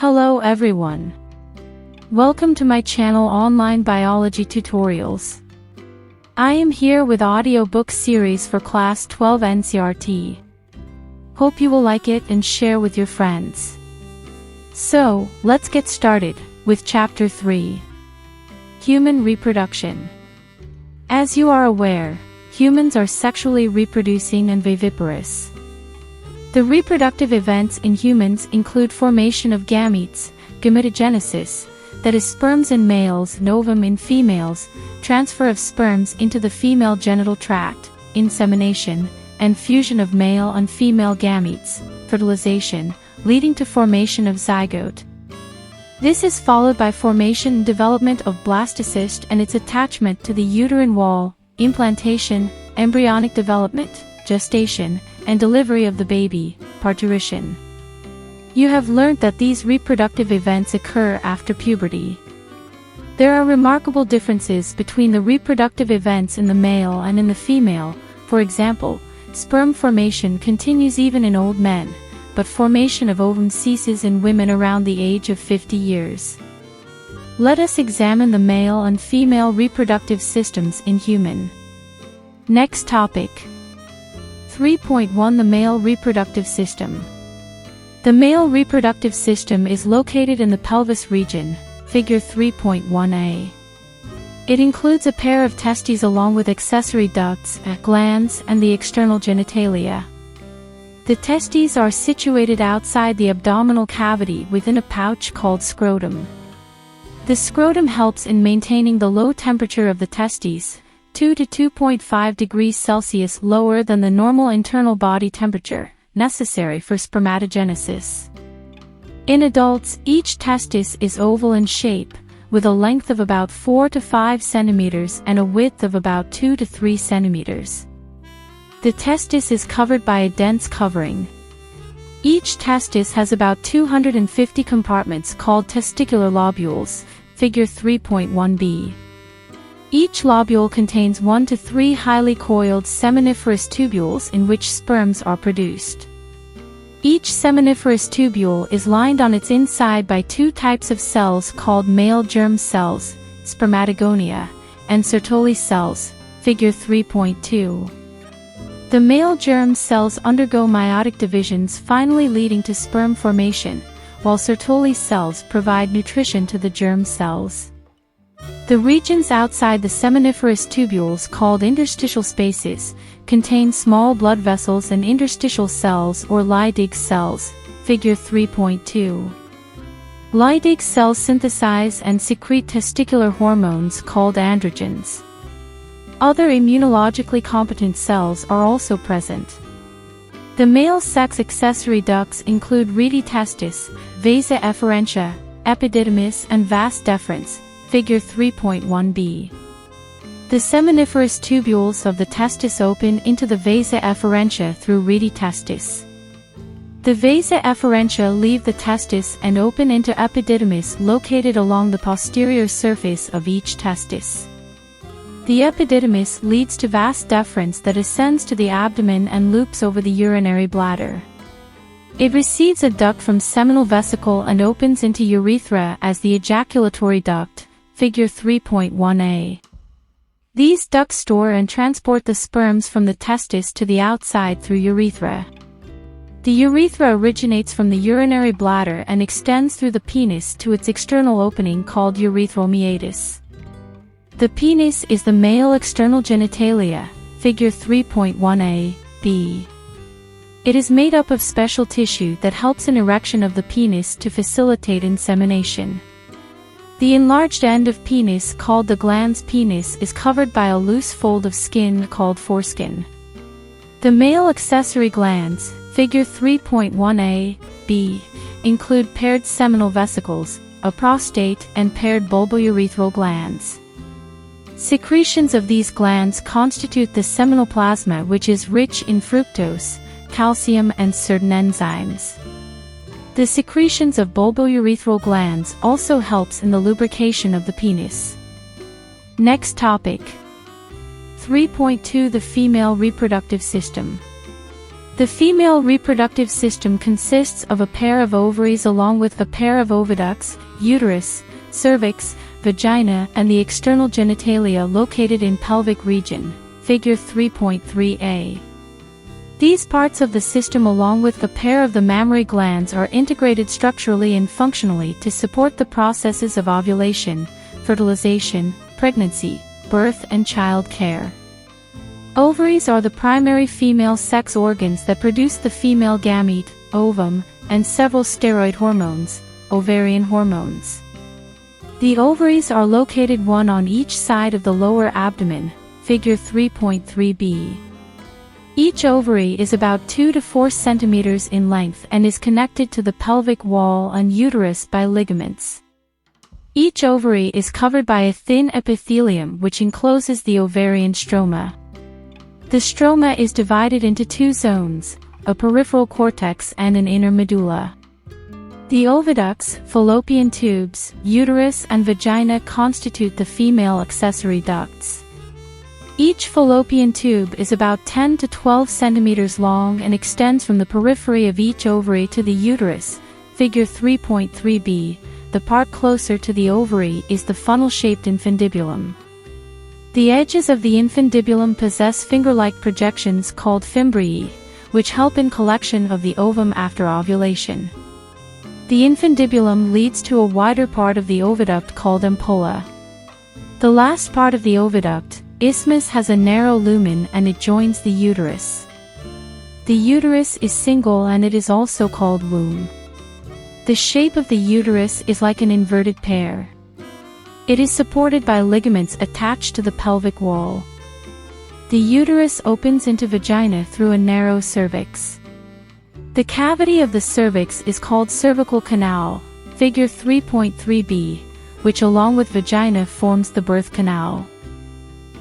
Hello everyone. Welcome to my channel Online Biology Tutorials. I am here with audiobook series for Class 12 NCERT. Hope you will like it and share with your friends. So, let's get started with Chapter 3. Human Reproduction. As you are aware, humans are sexually reproducing and viviparous. The reproductive events in humans include formation of gametes, gametogenesis, that is sperms in males and ovum in females, transfer of sperms into the female genital tract, insemination, and fusion of male and female gametes, fertilization, leading to formation of zygote. This is followed by formation and development of blastocyst and its attachment to the uterine wall, implantation, embryonic development, gestation, and delivery of the baby, parturition. You have learned that these reproductive events occur after puberty. There are remarkable differences between the reproductive events in the male and in the female. For example, sperm formation continues even in old men, but formation of ovum ceases in women around the age of 50 years. Let us examine the male and female reproductive systems in human. Next topic. 3.1 The male reproductive system. The male reproductive system is located in the pelvis region, figure 3.1a. It includes a pair of testes along with accessory ducts, glands, and the external genitalia. The testes are situated outside the abdominal cavity within a pouch called scrotum. The scrotum helps in maintaining the low temperature of the testes, 2 to 2.5 degrees Celsius lower than the normal internal body temperature, necessary for spermatogenesis. In adults, each testis is oval in shape, with a length of about 4 to 5 centimeters and a width of about 2 to 3 centimeters. The testis is covered by a dense covering. Each testis has about 250 compartments called testicular lobules, figure 3.1b. Each lobule contains 1 to 3 highly coiled seminiferous tubules in which sperms are produced. Each seminiferous tubule is lined on its inside by two types of cells called male germ cells, spermatogonia, and Sertoli cells, figure 3.2. The male germ cells undergo meiotic divisions, finally leading to sperm formation, while Sertoli cells provide nutrition to the germ cells. The regions outside the seminiferous tubules, called interstitial spaces, contain small blood vessels and interstitial cells or Leydig cells, figure 3.2. Leydig cells synthesize and secrete testicular hormones called androgens. Other immunologically competent cells are also present. The male sex accessory ducts include rete testis, vasa efferentia, epididymis, and vas deferens, figure 3.1b. The seminiferous tubules of the testis open into the vasa efferentia through rete testis. The vasa efferentia leave the testis and open into epididymis located along the posterior surface of each testis. The epididymis leads to vas deferens that ascends to the abdomen and loops over the urinary bladder. It receives a duct from seminal vesicle and opens into urethra as the ejaculatory duct, figure 3.1a. These ducts store and transport the sperms from the testis to the outside through urethra. The urethra originates from the urinary bladder and extends through the penis to its external opening called urethral meatus. The penis is the male external genitalia, figure 3.1a, b. It is made up of special tissue that helps in erection of the penis to facilitate insemination. The enlarged end of penis, called the glans penis, is covered by a loose fold of skin called foreskin. The male accessory glands, figure 3.1a, b, include paired seminal vesicles, a prostate, and paired bulbourethral glands. Secretions of these glands constitute the seminal plasma, which is rich in fructose, calcium, and certain enzymes. The secretions of bulbourethral glands also helps in the lubrication of the penis. Next topic. 3.2 The female reproductive system. The female reproductive system consists of a pair of ovaries along with a pair of oviducts, uterus, cervix, vagina, and the external genitalia located in pelvic region, figure 3.3a. These parts of the system along with the pair of the mammary glands are integrated structurally and functionally to support the processes of ovulation, fertilization, pregnancy, birth and child care. Ovaries are the primary female sex organs that produce the female gamete, ovum, and several steroid hormones, ovarian hormones. The ovaries are located one on each side of the lower abdomen, figure 3.3b. Each ovary is about 2 to 4 centimeters in length and is connected to the pelvic wall and uterus by ligaments. Each ovary is covered by a thin epithelium which encloses the ovarian stroma. The stroma is divided into two zones, a peripheral cortex and an inner medulla. The oviducts, fallopian tubes, uterus and vagina constitute the female accessory ducts. Each fallopian tube is about 10 to 12 centimeters long and extends from the periphery of each ovary to the uterus, figure 3.3b. The part closer to the ovary is the funnel-shaped infundibulum. The edges of the infundibulum possess finger-like projections called fimbriae, which help in collection of the ovum after ovulation. The infundibulum leads to a wider part of the oviduct called ampulla. The last part of the oviduct, isthmus, has a narrow lumen and it joins the uterus. The uterus is single and it is also called womb. The shape of the uterus is like an inverted pear. It is supported by ligaments attached to the pelvic wall. The uterus opens into vagina through a narrow cervix. The cavity of the cervix is called cervical canal, figure 3.3b, which along with vagina forms the birth canal.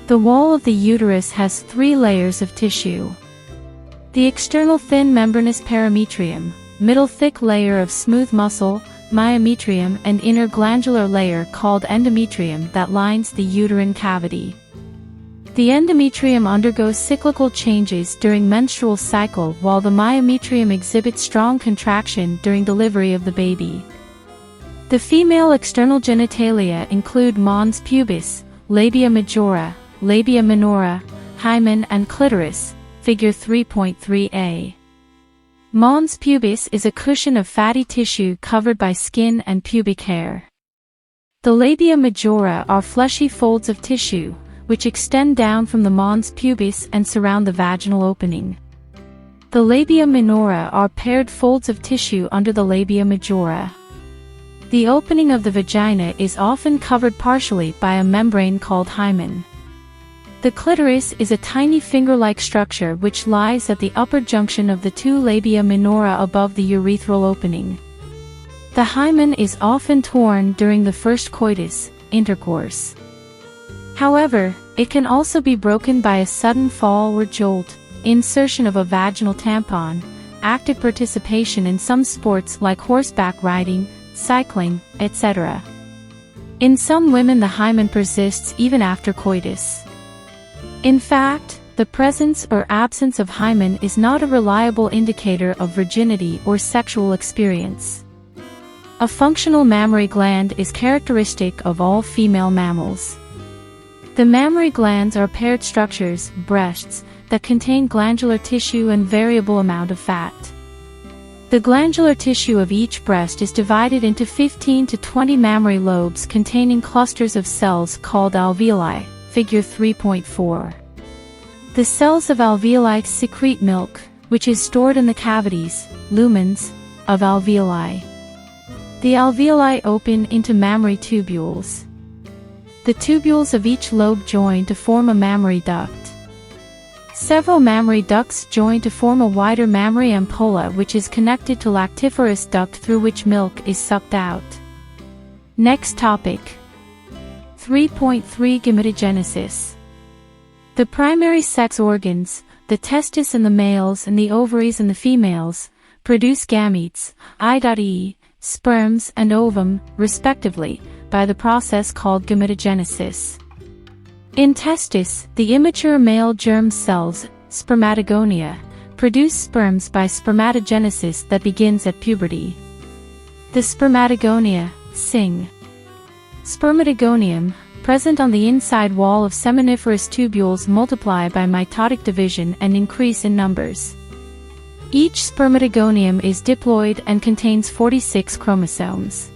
The wall of the uterus has 3 layers of tissue. The external thin membranous perimetrium, middle thick layer of smooth muscle, myometrium, and inner glandular layer called endometrium that lines the uterine cavity. The endometrium undergoes cyclical changes during menstrual cycle while the myometrium exhibits strong contraction during delivery of the baby. The female external genitalia include mons pubis, labia majora, labia minora, hymen and clitoris, figure 3.3a. Mons pubis is a cushion of fatty tissue covered by skin and pubic hair. The labia majora are fleshy folds of tissue, which extend down from the mons pubis and surround the vaginal opening. The labia minora are paired folds of tissue under the labia majora. The opening of the vagina is often covered partially by a membrane called hymen. The clitoris is a tiny finger-like structure which lies at the upper junction of the 2 labia minora above the urethral opening. The hymen is often torn during the first coitus, intercourse. However, it can also be broken by a sudden fall or jolt, insertion of a vaginal tampon, active participation in some sports like horseback riding, cycling, etc. In some women the hymen persists even after coitus. In fact, the presence or absence of hymen is not a reliable indicator of virginity or sexual experience. A functional mammary gland is characteristic of all female mammals. The mammary glands are paired structures, breasts, that contain glandular tissue and variable amount of fat. The glandular tissue of each breast is divided into 15 to 20 mammary lobes containing clusters of cells called alveoli, figure 3.4. The cells of alveoli secrete milk, which is stored in the cavities, lumens, of alveoli. The alveoli open into mammary tubules. The tubules of each lobe join to form a mammary duct. Several mammary ducts join to form a wider mammary ampulla which is connected to lactiferous duct through which milk is sucked out. Next topic. 3.3 Gametogenesis. The primary sex organs, the testis in the males and the ovaries in the females, produce gametes, i.e., sperms and ovum, respectively, by the process called gametogenesis. In testis, the immature male germ cells, spermatogonia, produce sperms by spermatogenesis that begins at puberty. The spermatogonia, Sing. Spermatogonium, present on the inside wall of seminiferous tubules, multiply by mitotic division and increase in numbers. Each spermatogonium is diploid and contains 46 chromosomes.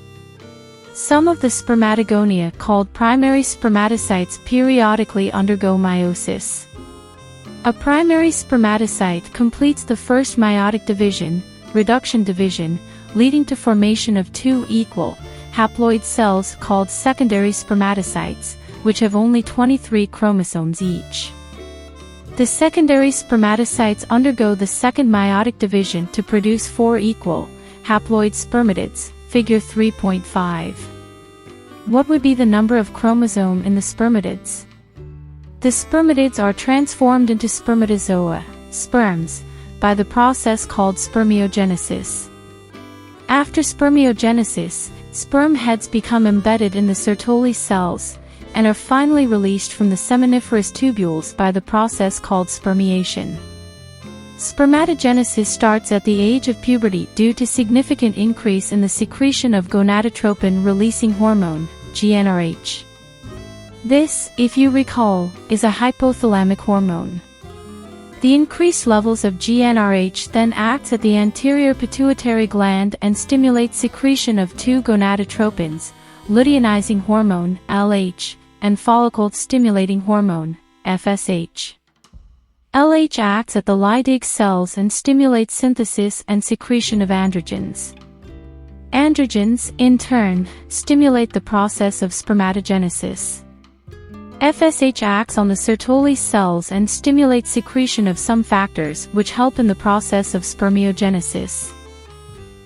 Some of the spermatogonia, called primary spermatocytes, periodically undergo meiosis. A primary spermatocyte completes the first meiotic division, reduction division, leading to formation of two equal, haploid cells called secondary spermatocytes, which have only 23 chromosomes each. The secondary spermatocytes undergo the second meiotic division to produce four equal, haploid spermatids, figure 3.5. What would be the number of chromosome in the spermatids? The spermatids are transformed into spermatozoa, sperms, by the process called spermiogenesis. After spermiogenesis, sperm heads become embedded in the Sertoli cells, and are finally released from the seminiferous tubules by the process called spermiation. Spermatogenesis starts at the age of puberty due to significant increase in the secretion of gonadotropin-releasing hormone, GnRH. This, if you recall, is a hypothalamic hormone. The increased levels of GnRH then acts at the anterior pituitary gland and stimulates secretion of two gonadotropins, luteinizing hormone, LH, and follicle-stimulating hormone, FSH. LH acts at the Leydig cells and stimulates synthesis and secretion of androgens. Androgens, in turn, stimulate the process of spermatogenesis. FSH acts on the Sertoli cells and stimulates secretion of some factors which help in the process of spermiogenesis.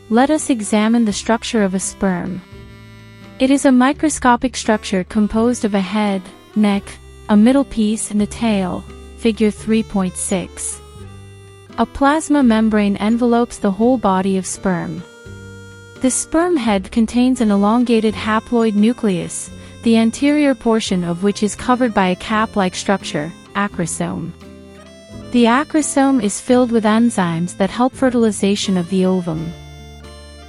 Let us examine the structure of a sperm. It is a microscopic structure composed of a head, neck, a middle piece and a tail, figure 3.6. A plasma membrane envelopes the whole body of sperm. The sperm head contains an elongated haploid nucleus, the anterior portion of which is covered by a cap-like structure, acrosome. The acrosome is filled with enzymes that help fertilization of the ovum.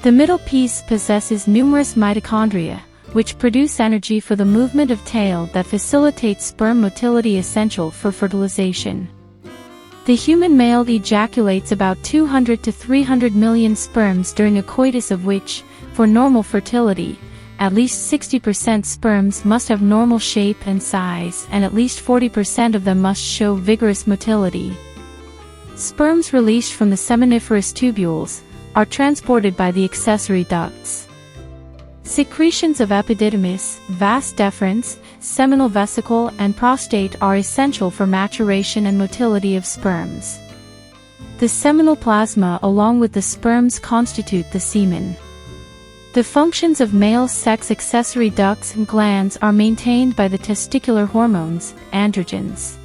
The middle piece possesses numerous mitochondria, which produce energy for the movement of tail that facilitates sperm motility essential for fertilization. The human male ejaculates about 200 to 300 million sperms during a coitus, of which, for normal fertility, at least 60% sperms must have normal shape and size, and at least 40% of them must show vigorous motility. Sperms released from the seminiferous tubules are transported by the accessory ducts. Secretions of epididymis, vas deferens, seminal vesicle, and prostate are essential for maturation and motility of sperms. The seminal plasma along with the sperms constitute the semen. The functions of male sex accessory ducts and glands are maintained by the testicular hormones, androgens.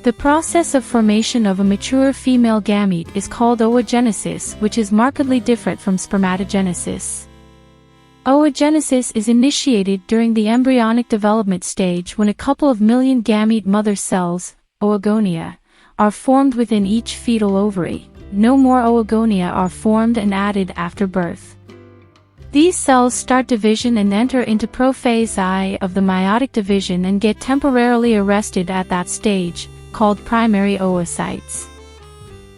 The process of formation of a mature female gamete is called oogenesis, which is markedly different from spermatogenesis. Oogenesis is initiated during the embryonic development stage when a couple of million gamete mother cells, oogonia, are formed within each fetal ovary. No more oogonia are formed and added after birth. These cells start division and enter into prophase I of the meiotic division and get temporarily arrested at that stage, called primary oocytes.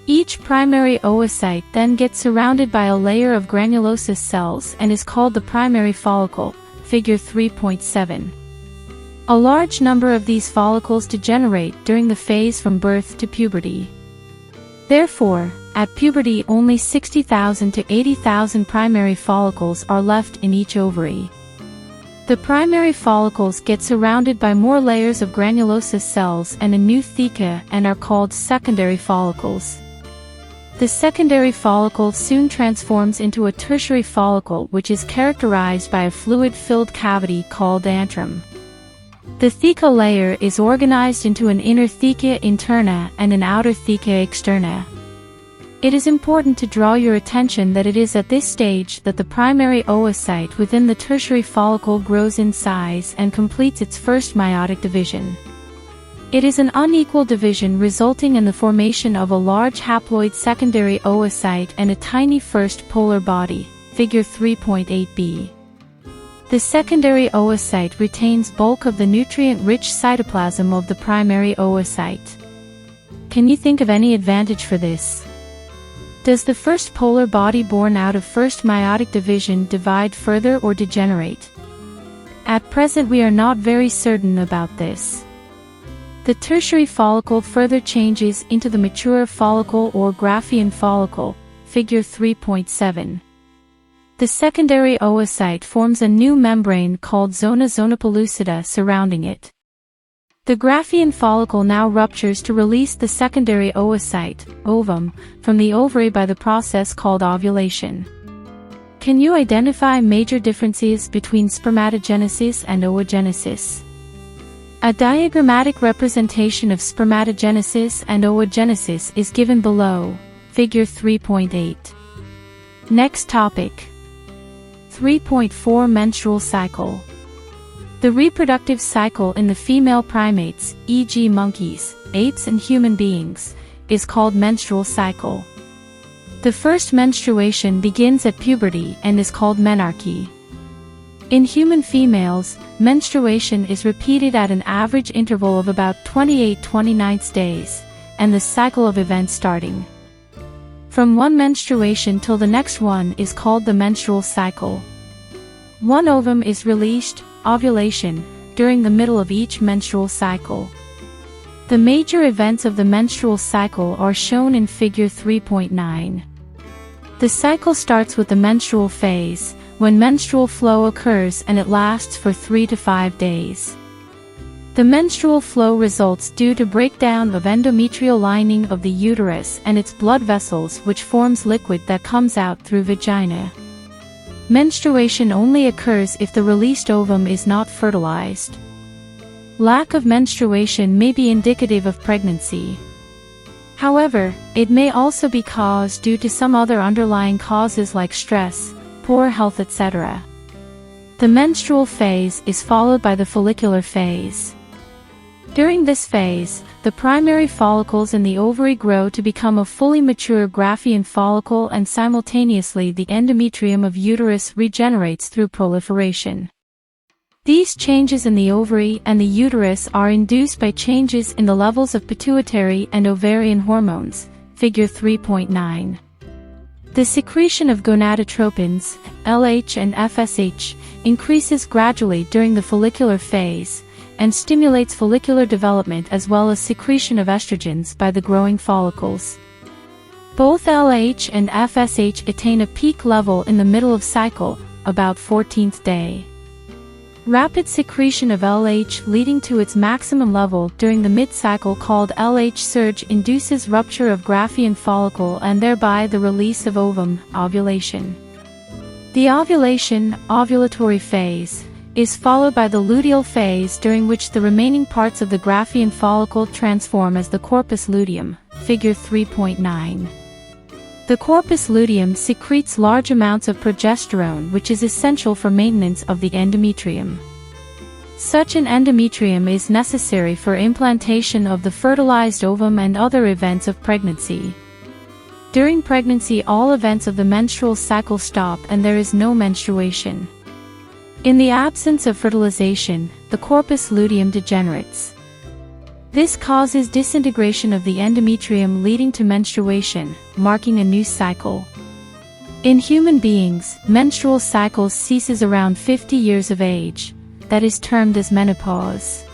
Each primary oocyte then gets surrounded by a layer of granulosa cells and is called the primary follicle, figure 3.7. A large number of these follicles degenerate during the phase from birth to puberty. Therefore, at puberty only 60,000 to 80,000 primary follicles are left in each ovary. The primary follicles get surrounded by more layers of granulosa cells and a new theca and are called secondary follicles. The secondary follicle soon transforms into a tertiary follicle, which is characterized by a fluid-filled cavity called antrum. The theca layer is organized into an inner theca interna and an outer theca externa. It is important to draw your attention that it is at this stage that the primary oocyte within the tertiary follicle grows in size and completes its first meiotic division. It is an unequal division resulting in the formation of a large haploid secondary oocyte and a tiny first polar body, figure 3.8b. The secondary oocyte retains bulk of the nutrient-rich cytoplasm of the primary oocyte. Can you think of any advantage for this? Does the first polar body born out of first meiotic division divide further or degenerate? At present we are not very certain about this. The tertiary follicle further changes into the mature follicle or Graafian follicle, figure 3.7. The secondary oocyte forms a new membrane called zona pellucida surrounding it. The Graafian follicle now ruptures to release the secondary oocyte, ovum, from the ovary by the process called ovulation. Can you identify major differences between spermatogenesis and oogenesis? A diagrammatic representation of spermatogenesis and oogenesis is given below, figure 3.8. Next topic. 3.4 Menstrual cycle. The reproductive cycle in the female primates, e.g. monkeys, apes and human beings, is called menstrual cycle. The first menstruation begins at puberty and is called menarche. In human females, menstruation is repeated at an average interval of about 28-29 days, and the cycle of events starting from one menstruation till the next one is called the menstrual cycle. One ovum is released, ovulation, during the middle of each menstrual cycle. The major events of the menstrual cycle are shown in figure 3.9. The cycle starts with the menstrual phase, when menstrual flow occurs and it lasts for 3 to 5 days. The menstrual flow results due to breakdown of endometrial lining of the uterus and its blood vessels, which forms liquid that comes out through vagina. Menstruation only occurs if the released ovum is not fertilized. Lack of menstruation may be indicative of pregnancy. However, it may also be caused due to some other underlying causes like stress, poor health, etc. The menstrual phase is followed by the follicular phase. During this phase, the primary follicles in the ovary grow to become a fully mature Graafian follicle, and simultaneously the endometrium of uterus regenerates through proliferation. These changes in the ovary and the uterus are induced by changes in the levels of pituitary and ovarian hormones, figure 3.9. The secretion of gonadotropins, LH and FSH, increases gradually during the follicular phase, and stimulates follicular development as well as secretion of estrogens by the growing follicles. Both LH and FSH attain a peak level in the middle of cycle, about 14th day. Rapid secretion of LH leading to its maximum level during the mid-cycle called LH surge induces rupture of Graafian follicle and thereby the release of ovum, ovulation. The ovulatory phase, is followed by the luteal phase, during which the remaining parts of the Graafian follicle transform as the corpus luteum, figure 3.9. The corpus luteum secretes large amounts of progesterone, which is essential for maintenance of the endometrium. Such an endometrium is necessary for implantation of the fertilized ovum and other events of pregnancy. During pregnancy, all events of the menstrual cycle stop and there is no menstruation. In the absence of fertilization, the corpus luteum degenerates. This causes disintegration of the endometrium leading to menstruation, marking a new cycle. In human beings, menstrual cycles ceases around 50 years of age, that is termed as menopause.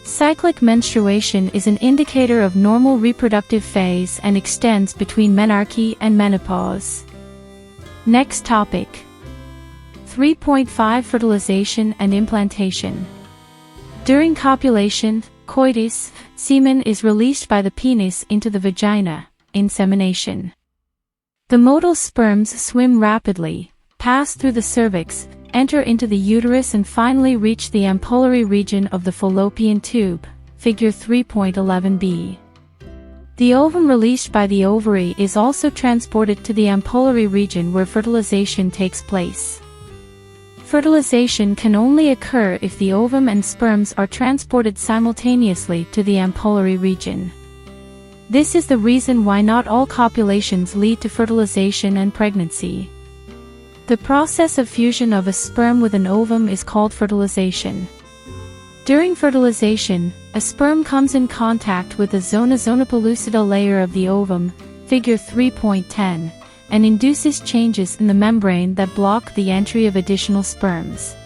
Cyclic menstruation is an indicator of normal reproductive phase and extends between menarche and menopause. Next topic. 3.5 Fertilization and implantation. During copulation, coitus, semen is released by the penis into the vagina, insemination. The motile sperms swim rapidly, pass through the cervix, enter into the uterus and finally reach the ampullary region of the fallopian tube, figure 3.11b. The ovum released by the ovary is also transported to the ampullary region where fertilization takes place. Fertilization can only occur if the ovum and sperms are transported simultaneously to the ampullary region. This is the reason why not all copulations lead to fertilization and pregnancy. The process of fusion of a sperm with an ovum is called fertilization. During fertilization, a sperm comes in contact with the zona pellucida layer of the ovum, figure 3.10, and induces changes in the membrane that block the entry of additional sperms.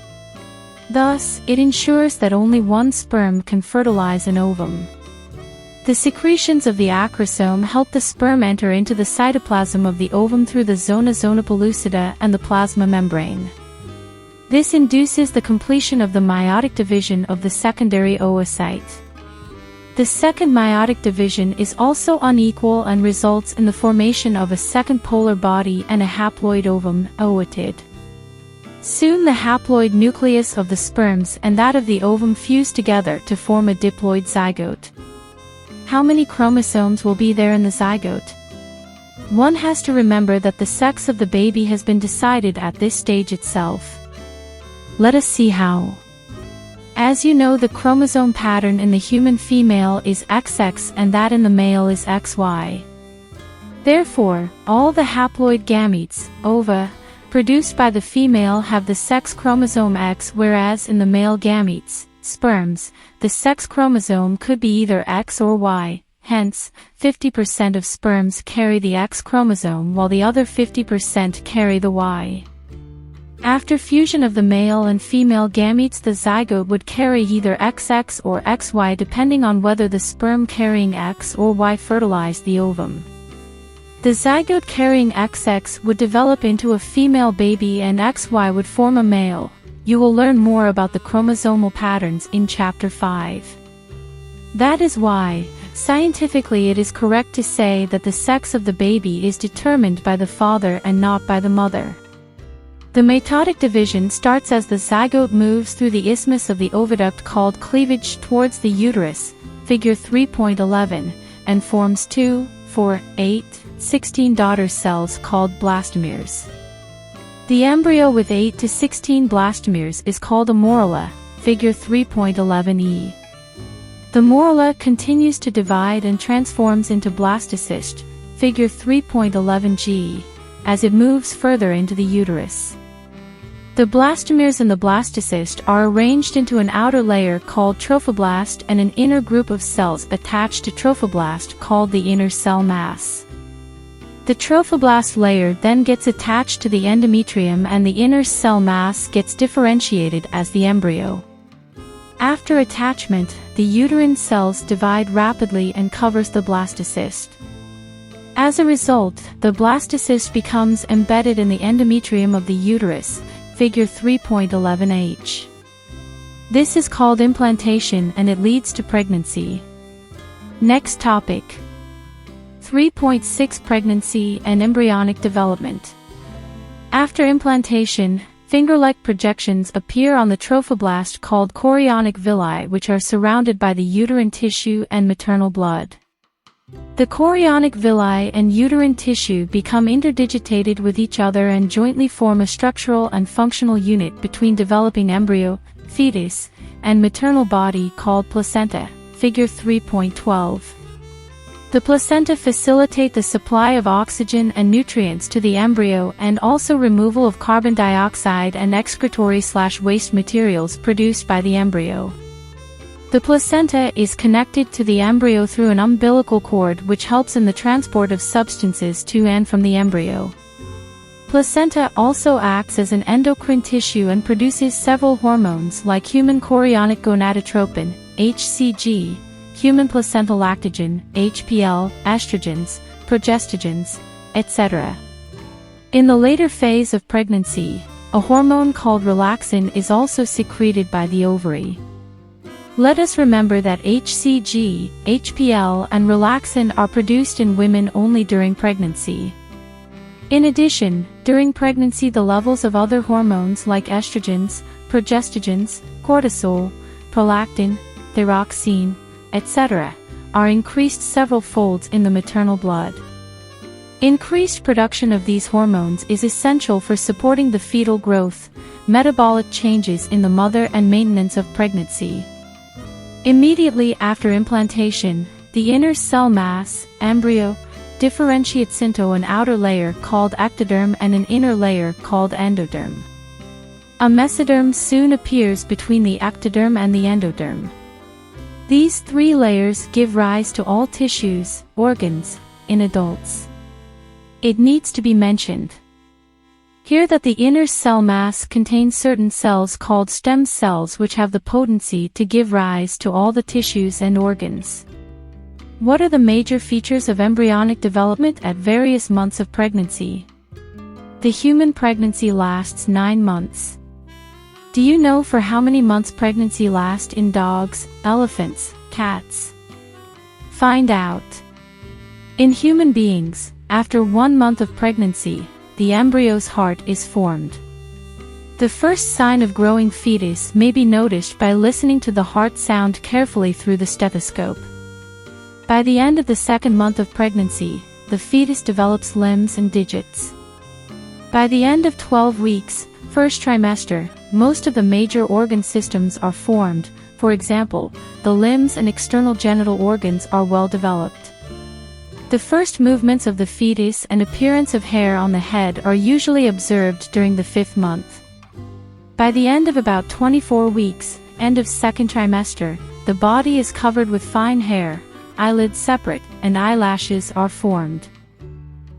Thus, it ensures that only one sperm can fertilize an ovum. The secretions of the acrosome help the sperm enter into the cytoplasm of the ovum through the zona pellucida and the plasma membrane. This induces the completion of the meiotic division of the secondary oocyte. The second meiotic division is also unequal and results in the formation of a second polar body and a haploid ovum, ootid. Soon the haploid nucleus of the sperms and that of the ovum fuse together to form a diploid zygote. How many chromosomes will be there in the zygote? One has to remember that the sex of the baby has been decided at this stage itself. Let us see how. As you know, the chromosome pattern in the human female is XX and that in the male is XY. Therefore, all the haploid gametes, ova, produced by the female have the sex chromosome X, whereas in the male gametes, sperms, the sex chromosome could be either X or Y, hence, 50% of sperms carry the X chromosome while the other 50% carry the Y. After fusion of the male and female gametes, the zygote would carry either XX or XY depending on whether the sperm carrying X or Y fertilized the ovum. The zygote carrying XX would develop into a female baby and XY would form a male. You will learn more about the chromosomal patterns in Chapter 5. That is why, scientifically it is correct to say that the sex of the baby is determined by the father and not by the mother. The mitotic division starts as the zygote moves through the isthmus of the oviduct called cleavage towards the uterus, figure 3.11, and forms 2, 4, 8, 16 daughter cells called blastomeres. The embryo with 8 to 16 blastomeres is called a morula, figure 3.11e. The morula continues to divide and transforms into blastocyst, figure 3.11g, as it moves further into the uterus. The blastomeres in the blastocyst are arranged into an outer layer called trophoblast and an inner group of cells attached to trophoblast called the inner cell mass. The trophoblast layer then gets attached to the endometrium and the inner cell mass gets differentiated as the embryo. After attachment, the uterine cells divide rapidly and covers the blastocyst. As a result, the blastocyst becomes embedded in the endometrium of the uterus, figure 3.11h. This is called implantation and it leads to pregnancy. Next topic. 3.6 Pregnancy and embryonic development. After implantation, finger-like projections appear on the trophoblast called chorionic villi, which are surrounded by the uterine tissue and maternal blood. The chorionic villi and uterine tissue become interdigitated with each other and jointly form a structural and functional unit between developing embryo, fetus, and maternal body called placenta, figure 3.12. The placenta facilitate the supply of oxygen and nutrients to the embryo and also removal of carbon dioxide and excretory/waste materials produced by the embryo. The placenta is connected to the embryo through an umbilical cord which helps in the transport of substances to and from the embryo. Placenta also acts as an endocrine tissue and produces several hormones like human chorionic gonadotropin, HCG, human placental lactogen, HPL, estrogens, progestogens, etc. In the later phase of pregnancy, a hormone called relaxin is also secreted by the ovary. Let us remember that HCG, HPL, and relaxin are produced in women only during pregnancy. In addition, during pregnancy the levels of other hormones like estrogens, progestogens, cortisol, prolactin, thyroxine, etc., are increased several folds in the maternal blood. Increased production of these hormones is essential for supporting the fetal growth, metabolic changes in the mother and maintenance of pregnancy. Immediately after implantation, the inner cell mass, embryo, differentiates into an outer layer called ectoderm and an inner layer called endoderm. A mesoderm soon appears between the ectoderm and the endoderm. These three layers give rise to all tissues, organs, in adults. It needs to be mentioned here that the inner cell mass contains certain cells called stem cells which have the potency to give rise to all the tissues and organs. What are the major features of embryonic development at various months of pregnancy? The human pregnancy lasts 9 months. Do you know for how many months pregnancy lasts in dogs, elephants, cats? Find out. In human beings, after 1 month of pregnancy, the embryo's heart is formed. The first sign of growing fetus may be noticed by listening to the heart sound carefully through the stethoscope. By the end of the 2nd month of pregnancy, the fetus develops limbs and digits. By the end of 12 weeks, first trimester, most of the major organ systems are formed. For example, the limbs and external genital organs are well developed. The first movements of the fetus and appearance of hair on the head are usually observed during the 5th month. By the end of about 24 weeks, end of 2nd trimester, the body is covered with fine hair, eyelids separate, and eyelashes are formed.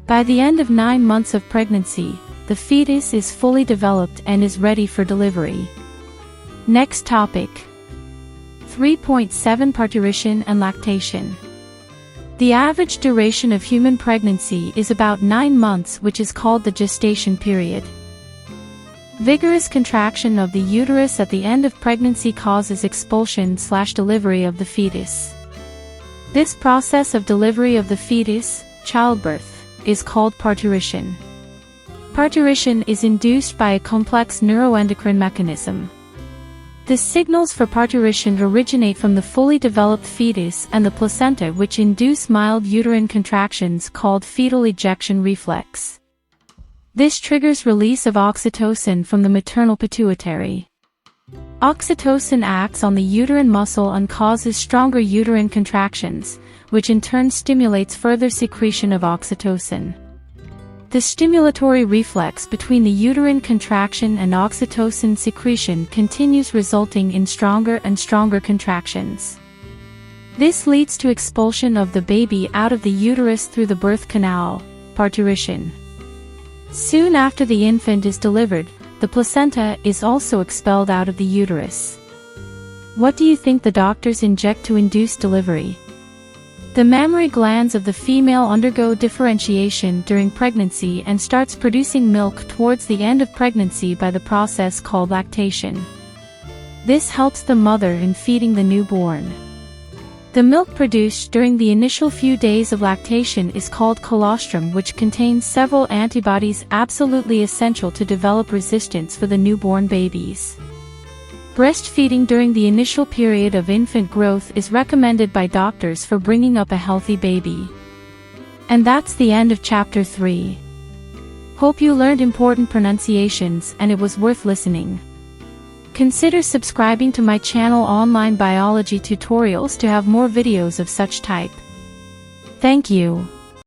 By the end of 9 months of pregnancy, the fetus is fully developed and is ready for delivery. Next topic. 3.7 Parturition and lactation. The average duration of human pregnancy is about 9 months, which is called the gestation period. Vigorous contraction of the uterus at the end of pregnancy causes expulsion/delivery of the fetus. This process of delivery of the fetus, childbirth, is called parturition. Parturition is induced by a complex neuroendocrine mechanism. The signals for parturition originate from the fully developed fetus and the placenta, which induce mild uterine contractions called fetal ejection reflex. This triggers release of oxytocin from the maternal pituitary. Oxytocin acts on the uterine muscle and causes stronger uterine contractions, which in turn stimulates further secretion of oxytocin. The stimulatory reflex between the uterine contraction and oxytocin secretion continues, resulting in stronger and stronger contractions. This leads to expulsion of the baby out of the uterus through the birth canal, parturition. Soon after the infant is delivered, the placenta is also expelled out of the uterus. What do you think the doctors inject to induce delivery? The mammary glands of the female undergo differentiation during pregnancy and starts producing milk towards the end of pregnancy by the process called lactation. This helps the mother in feeding the newborn. The milk produced during the initial few days of lactation is called colostrum, which contains several antibodies absolutely essential to develop resistance for the newborn babies. Breastfeeding during the initial period of infant growth is recommended by doctors for bringing up a healthy baby. And that's the end of Chapter 3. Hope you learned important pronunciations and it was worth listening. Consider subscribing to my channel Online Biology Tutorials to have more videos of such type. Thank you.